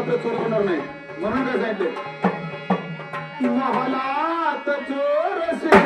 मात्र चोर होणार नाही. म्हणून काय सांगितले, महालात चोर असे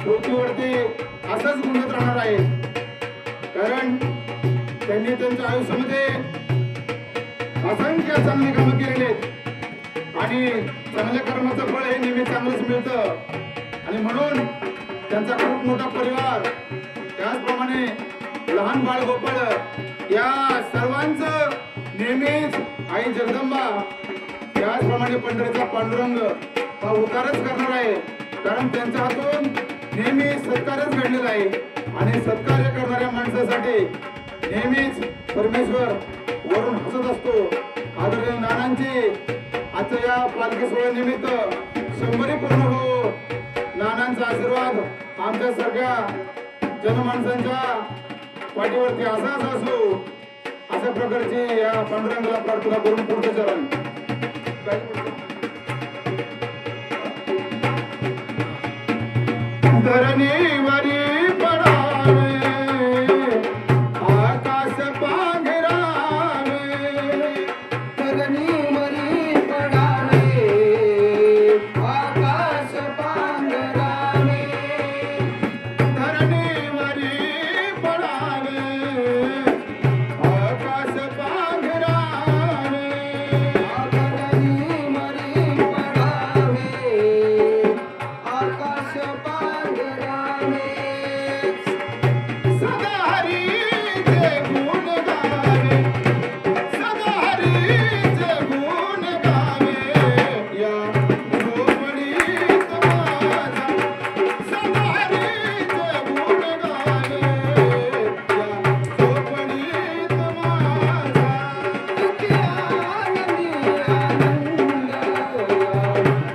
पृथ्वीवरती असंच गुंडत राहणार आहे. कारण त्यांनी त्यांच्या आयुष्यामध्ये असंख्य चांगली कामं केलेली आहेत आणि चांगल्या कर्माचं फळ हे नेहमी चांगलंच मिळतं. आणि म्हणून त्यांचा खूप मोठा परिवार, त्याचप्रमाणे लहान बाळ गोपाळ, या सर्वांचं नेहमीच आई जगदंबा, त्याचप्रमाणे पंढरीचा पांडुरंग हा उद्धारच करणार आहे. कारण त्यांच्या हातून नेहमी सत्कारच घडलेला आहे आणि सत्कार्य करणाऱ्या माणसासाठी नेहमीच परमेश्वर वरून हसत असतो. आदरणीय नानांची आजच्या या पालखी सोहळ्यानिमित्त 100 पूर्ण हो. नानांचा आशीर्वाद आमच्या सगळ्या जनमानसांच्या पाठीवरती असाच असो, अशा प्रकारची या पांडुरंगाला प्रार्थना करून पुढचे चरण. धरणीवरी पडावे आकाश पांघरावे, धरणीवरी पडावे आकाश पांघरावे, धरणीवरी पडावे आकाश पांघरावे, धरणीवरी पडावे आकाश पांघरावे, सदा हरीचे गुण गावे, सदा हरीचे गुण गावे, या झोपडीत माझा सदा हरीचे गुण गावे, या झोपडीत माझा. किती आनंदी आनंद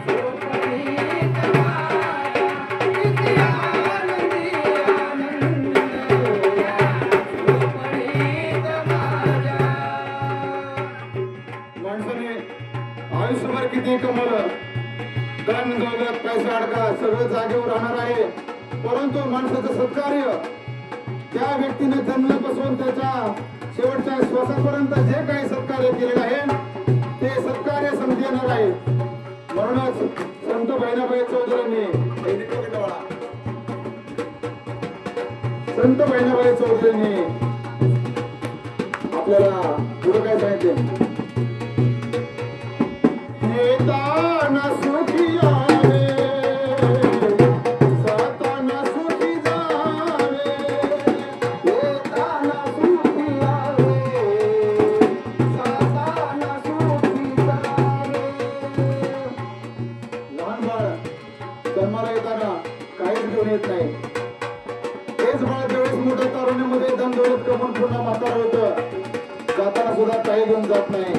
झोपडीत माझ्या, किती आनंदी आनंद झोपडीत माझ्या. माणसाने आयुष्यभर किती कमवलं, धन दौलत पैसा अडका सगळं जागेवर राहणार आहे. परंतु माणसाचं सत्कार्य, त्या व्यक्तीने जन्मल्यापासून त्याच्या शेवटच्या श्वासापर्यंत जे काही सत्कार्य केलेलं आहे ते सत्कार्य समज येणार आहे. म्हणूनच संत बहिणाबाई चौधरींनी संत बहिणाबाई चौधरींनी आपल्याला पुढे काय सांगितले, येताना सुखी यावे, जाताना सुखी जावे, येताना सुखी यावे, जाताना सुखी जावे. लहान बाळ जन्माला येताना काहीच घेऊन येत नाही. तेच बाळ ज्यावेळेस मोठ्या तारुण्यामध्ये धन दौलत कमवून पुन्हा म्हातार होतं, जाताना सुद्धा काही घेऊन जात नाही.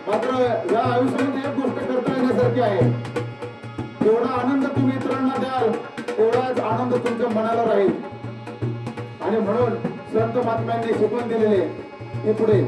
मात्र या आयुष्यामध्ये एक गोष्ट करता येण्यासारखी आहे. जेवढा आनंद तुम्ही इतरांना द्याल तेवढाच आनंद तुमच्या मनाला राहील. आणि म्हणून संत महात्म्यांनी शिकवण दिलेले हे पुढे